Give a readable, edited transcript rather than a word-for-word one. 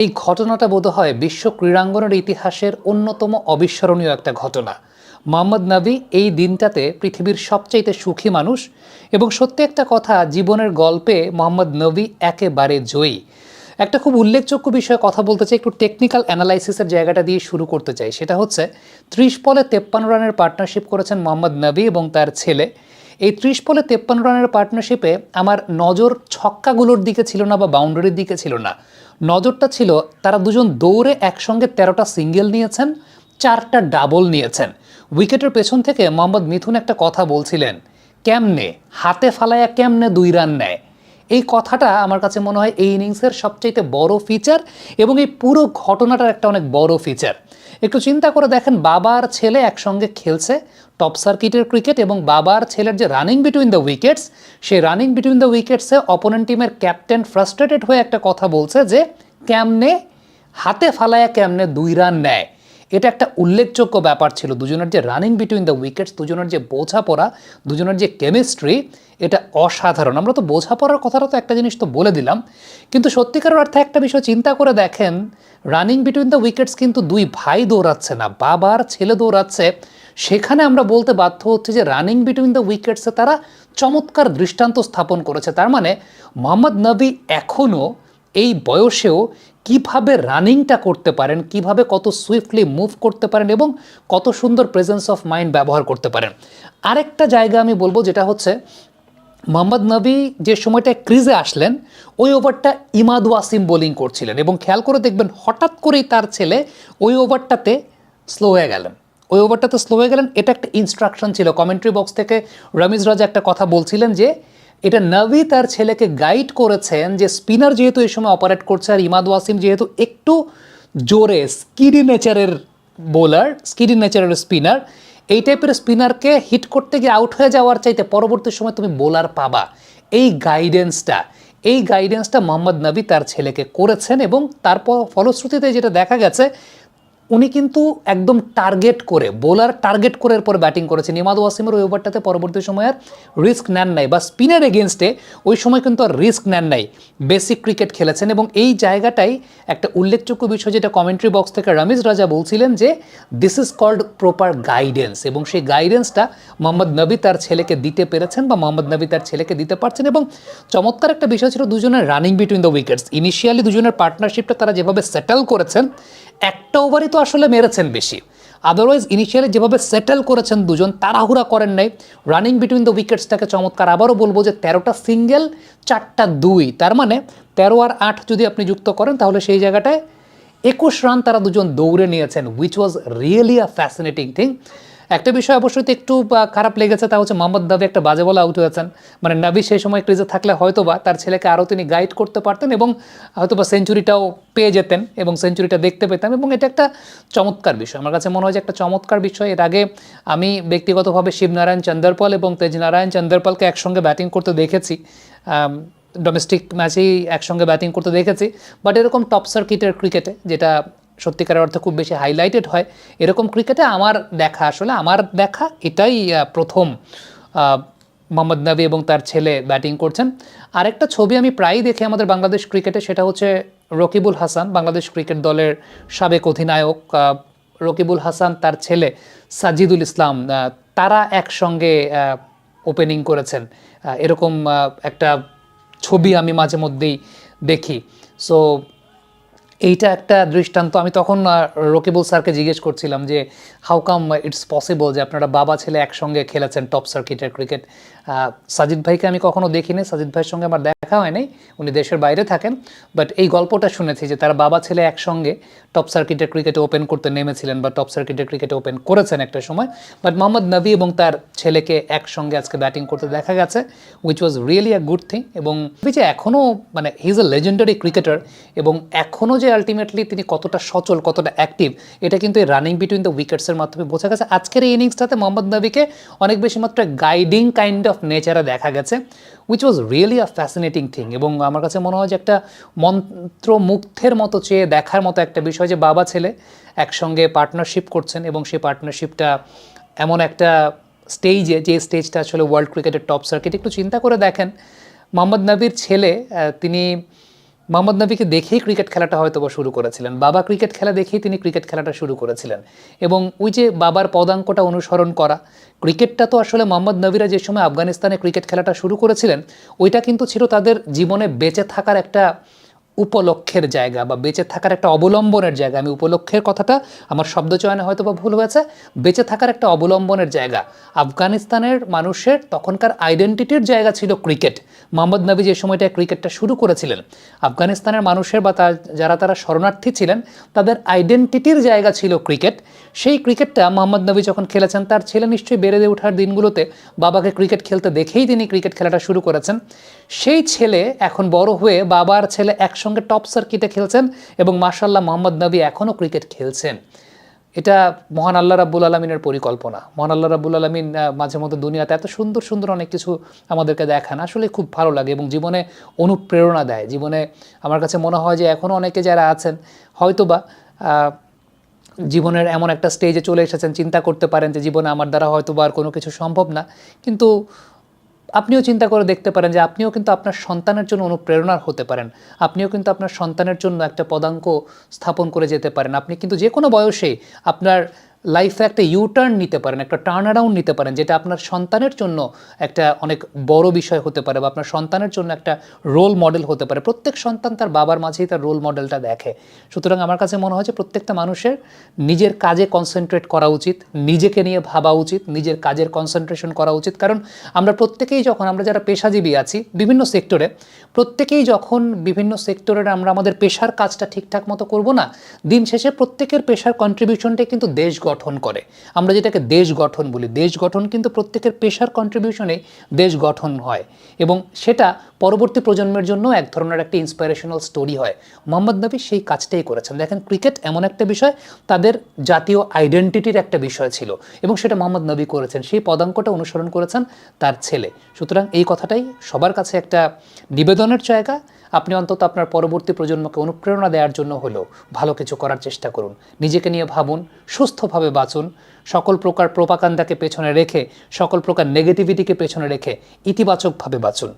এই ঘটনাটা বোধহয় বিশ্ব ক্রীড়াঙ্গনের ইতিহাসের অন্যতম অবিস্মরণীয় একটা ঘটনা। মোহাম্মদ নবী এই দিনটাতে পৃথিবীর সবচাইতে সুখী মানুষ, এবং সত্যি একটা কথা, জীবনের গল্পে মোহাম্মদ নবী একেবারে জয়ী। একটা খুব উল্লেখযোগ্য বিষয়ে কথা বলতে চাই, একটু টেকনিক্যাল অ্যানালাইসিসের জায়গাটা দিয়ে শুরু করতে চাই। সেটা হচ্ছে 30 বলে 53 রানের পার্টনারশিপ করেছেন মোহাম্মদ নবী এবং তার ছেলে। এই 30 বলে 53 রানের পার্টনারশিপে আমার নজর ছক্কাগুলোর দিকে ছিল না বা বাউন্ডারির দিকে ছিল না, নজরটা ছিল তারা দুজন দৌড়ে একসঙ্গে 13টা সিঙ্গেল নিয়েছেন, 4টা ডাবল নিয়েছেন। উইকেটের পেছন থেকে মোহাম্মদ মিথুন একটা কথা বলছিলেন, কেমনে হাতে ফালায়া কেমনে 2 রান নেয়। এই কথাটা আমার কাছে মনে হয় এই ইনিংসের সবচাইতে বড় ফিচার, এবং এই পুরো ঘটনাটার একটা অনেক বড় ফিচার। একটু চিন্তা করে দেখেন, বাবা আর ছেলে একসঙ্গে খেলছে টপ সার্কিটের ক্রিকেট, এবং বাবা আর ছেলের যে রানিং বিটুইন দ্য উইকেটস, সেই রানিং বিটুইন দ্য উইকেটসে অপোনেন্ট টিমের ক্যাপ্টেন ফ্রাস্ট্রেটেড হয়ে একটা কথা বলছে যে কেমনে হাতে ফালায়া কেমনে 2 রান নেয়। এটা একটা উল্লেখযোগ্য ব্যাপার ছিল। দুজনের যে রানিং বিটুইন দ্য উইকেটস, দুজনের যে বোঝাপড়া, দুজনের যে কেমিস্ট্রি, এটা অসাধারণ। আমরা তো বোঝাপড়ার কথাটা তো একটা জিনিস তো বলে দিলাম, কিন্তু সত্যিকার অর্থে একটা বিষয় চিন্তা করে দেখেন, রানিং বিটুইন দ্য উইকেটস কিন্তু 2 ভাই দৌড়াচ্ছে না, বাবার ছেলে দৌড়াচ্ছে। সেখানে আমরা বলতে বাধ্য হচ্ছে যে রানিং বিটুইন দ্য উইকেটসে তারা চমৎকার দৃষ্টান্ত স্থাপন করেছে। তার মানে মোহাম্মদ নবী এখনও এই বয়সেও কিভাবে রানিংটা করতে পারেন, কিভাবে কত সুইফটলি মুভ করতে পারেন, এবং কত সুন্দর প্রেজেন্স অফ মাইন্ড ব্যবহার করতে পারেন। আরেকটা জায়গা আমি বলবো, যেটা হচ্ছে মোহাম্মদ নবী যে সময়টা ক্রিজে আসলেন, ওই ওভারটা ইমাদ ওয়াসিম বোলিং করছিলেন, এবং খেয়াল করে দেখবেন হঠাৎ করেই তার ছেলে ওই ওভারটাতে স্লো হয়ে গেলেন। ওই ওভারটাতে স্লো হয়ে গেলেন, এটা একটা ইনস্ট্রাকশন ছিল। কমেন্ট্রি বক্স থেকে রমিজ রাজা একটা কথা বলছিলেন যে এটা নবী তার ছেলেকে গাইড করেছেন যে স্পিনার যেহেতু এই সময় অপারেট করছে, আর ইমাদ ওয়াসিম যেহেতু একটু জোরে স্কিডি নেচারের বোলার, স্কিডি নেচারের স্পিনার, এই টাইপের স্পিনারকে হিট করতে গিয়ে আউট হয়ে যাওয়ার চাইতে পরবর্তী সময় তুমি বোলার পাবা। এই গাইডেন্সটা মোহাম্মদ নবী তার ছেলেকে করেছেন, এবং তারপর ফলশ্রুতিতে যেটা দেখা গেছে, উনি কিন্তু একদম টার্গেট করে, বোলার টার্গেট করে এরপর ব্যাটিং করেছেন। ইমাদ ওয়াসিমের ওই ওভারটাতে পরবর্তী সময় আর রিস্ক নেন নাই, বা স্পিনার এগেনস্টে ওই সময় কিন্তু আর রিস্ক নেন নাই, বেসিক ক্রিকেট খেলেছেন। এবং এই জায়গাটাই একটা উল্লেখযোগ্য বিষয়, যেটা কমেন্ট্রি বক্স থেকে রমিজ রাজা বলছিলেন যে this is called proper guidance, এবং সেই গাইডেন্সটা মোহাম্মদ নবী তার ছেলেকে দিতে পেরেছেন, বা মোহাম্মদ নবী তার ছেলেকে দিতে পারছেন। এবং চমৎকার একটা বিষয় ছিল দুজনের running between the wickets. Initially দুজনের পার্টনারশিপটা তারা যেভাবে সেটেল করেছেন, একটা ওভারই তো আসলে মেরেছেন বেশি, আদারওয়াইজ ইনিশিয়ালি যেভাবে সেটেল করেছেন দুজন, তাড়াহুড়া করেন নাই, রানিং বিটুইন দ্য উইকেটসটাকে চমৎকার। আবারও বলবো যে 13টা সিঙ্গেল, 4টা 2, তার মানে 13 আর 8 যদি আপনি যুক্ত করেন, তাহলে সেই জায়গাটায় 21 রান তারা দুজন দৌড়ে নিয়েছেন, which was really a fascinating thing. একটা বিষয় অবশ্যই একটু খারাপ লেগেছে, তা হচ্ছে মোহাম্মদ নবী একটা বাজে বলে আউট হয়েছেন। মানে নবী সেই সময় ক্রিজে থাকলে হয়তোবা তার ছেলেকে আরও তিনি গাইড করতে পারতেন, এবং হয়তোবা সেঞ্চুরিটাও পেয়ে যেতেন, এবং সেঞ্চুরিটা দেখতে পেতাম। এবং এটা একটা চমৎকার বিষয়, আমার কাছে মনে হয় যে একটা চমৎকার বিষয়। এর আগে আমি ব্যক্তিগতভাবে শিবনারায়ণ চন্দরপল এবং তেজনারায়ণ চন্দরপলকে একসঙ্গে ব্যাটিং করতে দেখেছি, ডোমেস্টিক ম্যাচেই একসঙ্গে ব্যাটিং করতে দেখেছি। বাট এরকম টপ সার্কিটের ক্রিকেটে, যেটা সত্যিকারের অর্থে খুব বেশি হাইলাইটেড হয়, এরকম ক্রিকেটে আমার দেখা এটাই প্রথম মোহাম্মদ নবী এবং তার ছেলে ব্যাটিং করছেন। আরেকটা ছবি আমি প্রায়ই দেখি আমাদের বাংলাদেশ ক্রিকেটে, সেটা হচ্ছে রকিবুল হাসান, বাংলাদেশ ক্রিকেট দলের সাবেক অধিনায়ক। রকিবুল হাসান, তার ছেলে সাজিদুল ইসলাম, তারা একসঙ্গে ওপেনিং করেছেন। এরকম একটা ছবি আমি মাঝে মধ্যেই দেখি। সো এইটা একটা দৃষ্টান্ত। আমি তখন রকিবুল স্যারকে জিজ্ঞেস করছিলাম যে হাউ কাম ইটস পসিবল যে আপনারা বাবা ছেলে একসঙ্গে খেলেছেন টপ সার্কিটের ক্রিকেট। সাজিদ ভাইকে আমি কখনো দেখিনি, সাজিদ ভাইয়ের সঙ্গে আমার দেখা হয় নাই, উনি দেশের বাইরে থাকেন। বাট এই গল্পটা শুনেছি যে তারা বাবা ছেলে একসঙ্গে টপ সার্কিটের ক্রিকেটে ওপেন করতে নেমেছিলেন, বা টপ সার্কিটের ক্রিকেটে ওপেন করেছেন একটা সময়। বাট মোহাম্মদ নবী এবং তার ছেলেকে একসঙ্গে আজকে ব্যাটিং করতে দেখা গেছে, which was really a good thing. এবং যে এখনও মানে he is a legendary cricketer, এবং এখনও যে আলটিমেটলি তিনি কতটা সচল, কতটা অ্যাক্টিভ, এটা কিন্তু এই রানিং বিটুইন দ্য উইকেটসের মাধ্যমে বোঝা গেছে। আজকের এই ইনিংসটাতে মোহাম্মদ নবীকে অনেক বেশি মাত্র গাইডিং কাইন্ড অফ নেচারে দেখা গেছে, which was really a fascinating thing. এবং আমার কাছে মনে হয় যে একটা মন্ত্রমুগ্ধের মতো চেয়ে দেখার মতো একটা বিষয়, যে বাবা ছেলে একসঙ্গে পার্টনারশিপ করছেন, এবং সেই পার্টনারশিপটা এমন একটা স্টেজে, যে স্টেজটা আসলে ওয়ার্ল্ড ক্রিকেটের টপ সার্কিট। একটু চিন্তা করে দেখেন, মোহাম্মদ নবীর ছেলে, তিনি মোহাম্মদ নবীকে দেখেই ক্রিকেট খেলাটা হয়তো বা শুরু করেছিলেন, বাবা ক্রিকেট খেলা দেখেই তিনি ক্রিকেট খেলাটা শুরু করেছিলেন। এবং ওই যে বাবার পদাঙ্কটা অনুসরণ করা, ক্রিকেটটা তো আসলে মোহাম্মদ নবীরা যে সময় আফগানিস্তানে ক্রিকেট খেলাটা শুরু করেছিলেন, ওইটা কিন্তু ছিল তাদের জীবনে বেঁচে থাকার একটা উপলক্ষের জায়গা বা বেঁচে থাকার একটা অবলম্বনের জায়গা। আমি উপলক্ষের কথাটা আমার শব্দচয়নে হয়তো বা ভুল হয়েছে, বেঁচে থাকার একটা অবলম্বনের জায়গা। আফগানিস্তানের মানুষের তখনকার আইডেন্টিটির জায়গা ছিল ক্রিকেট। মোহাম্মদ নবী যে সময়টায় ক্রিকেটটা শুরু করেছিলেন, আফগানিস্তানের মানুষের বা যারা শরণার্থী ছিলেন তাদের আইডেন্টিটির জায়গা ছিল ক্রিকেট। সেই ক্রিকেটটা মোহাম্মদ নবী যখন খেলেছেন, তার ছেলে নিশ্চয়ই বেড়ে ওঠার দিনগুলোতে বাবাকে ক্রিকেট খেলতে দেখেই তিনি ক্রিকেট খেলাটা শুরু করেছেন। সেই ছেলে এখন বড় হয়ে বাবার ছেলে একসঙ্গে টপ সার্কিটে খেলছেন এবং মাশাআল্লাহ মোহাম্মদ নবী এখনও ক্রিকেট খেলছেন। এটা মহান আল্লাহ রাব্বুল আলমিনের পরিকল্পনা। মহান আল্লাহ রাব্বুল আলমিন মাঝে মধ্যে দুনিয়াতে এত সুন্দর সুন্দর অনেক কিছু আমাদেরকে দেখান, আসলে খুব ভালো লাগে এবং জীবনে অনুপ্রেরণা দেয়। জীবনে আমার কাছে মনে হয় যে এখনও অনেকে যারা আছেন হয়তোবা জীবনের এমন একটা স্টেজে চলে এসেছেন, চিন্তা করতে পারেন যে জীবনে আমার দ্বারা হয়তো বা আর কোনো কিছু সম্ভব না, কিন্তু আপনিও চিন্তা করে দেখতে পারেন যে আপনিও কিন্তু আপনার সন্তানের জন্য অনুপ্রেরণার হতে পারেন। আপনিও কিন্তু আপনার সন্তানের জন্য একটা পদাঙ্ক স্থাপন করে যেতে পারেন। আপনি কিন্তু যে কোনো বয়সে আপনার লাইফে একটা ইউটার্ন নিতে পারেন, একটা টার্ন অ্যারাউন্ড নিতে পারেন, যেটা আপনার সন্তানের জন্য একটা অনেক বড় বিষয় হতে পারে বা আপনার সন্তানের জন্য একটা রোল মডেল হতে পারে। প্রত্যেক সন্তান তার বাবার মাঝেই তার রোল মডেলটা দেখে। সুতরাং আমার কাছে মনে হয় যে প্রত্যেকটা মানুষের নিজের কাজে কনসেন্ট্রেট করা উচিত, নিজেকে নিয়ে ভাবা উচিত, নিজের কাজের কনসেন্ট্রেশন করা উচিত। কারণ আমরা প্রত্যেকেই যখন, আমরা যারা পেশাজীবী আছি বিভিন্ন সেক্টরে, প্রত্যেকেই যখন বিভিন্ন সেক্টরের আমরা আমাদের পেশার কাজটা ঠিকঠাক মতো করব না, দিন শেষে প্রত্যেকের পেশার কন্ট্রিবিউশনটাই কিন্তু দেশ গঠন করে। আমরা যেটাকে দেশ গঠন বলি, দেশ গঠন কিন্তু প্রত্যেকের পেশার কন্ট্রিবিউশনে দেশ গঠন হয় এবং সেটা পরবর্তী প্রজন্মের জন্য এক ধরনের একটা ইন্সপিরেশনাল স্টোরি হয়। মোহাম্মদ নবী সেই কাজটাই করেছেন। দেখেন, ক্রিকেট এমন একটা বিষয়, তাদের জাতীয় আইডেন্টিটির একটা বিষয় ছিল এবং সেটা মোহাম্মদ নবী করেছেন, সেই পদাঙ্কটা অনুসরণ করেছেন তার ছেলে। সুতরাং এই কথাটাই সবার কাছে একটা নিবেদনের জায়গা। আপনি অন্তত আপনার পরবর্তী প্রজন্মকে অনুপ্রেরণা দেওয়ার জন্য হলেও ভালো কিছু করার চেষ্টা করুন। নিজেকে নিয়ে ভাবুন, সুস্থভাবে বাঁচুন, সকল প্রকার প্রোপাগান্ডাকে পেছনে রেখে, সকল প্রকার নেগেটিভিটিকে পেছনে রেখে ইতিবাচকভাবে বাঁচুন।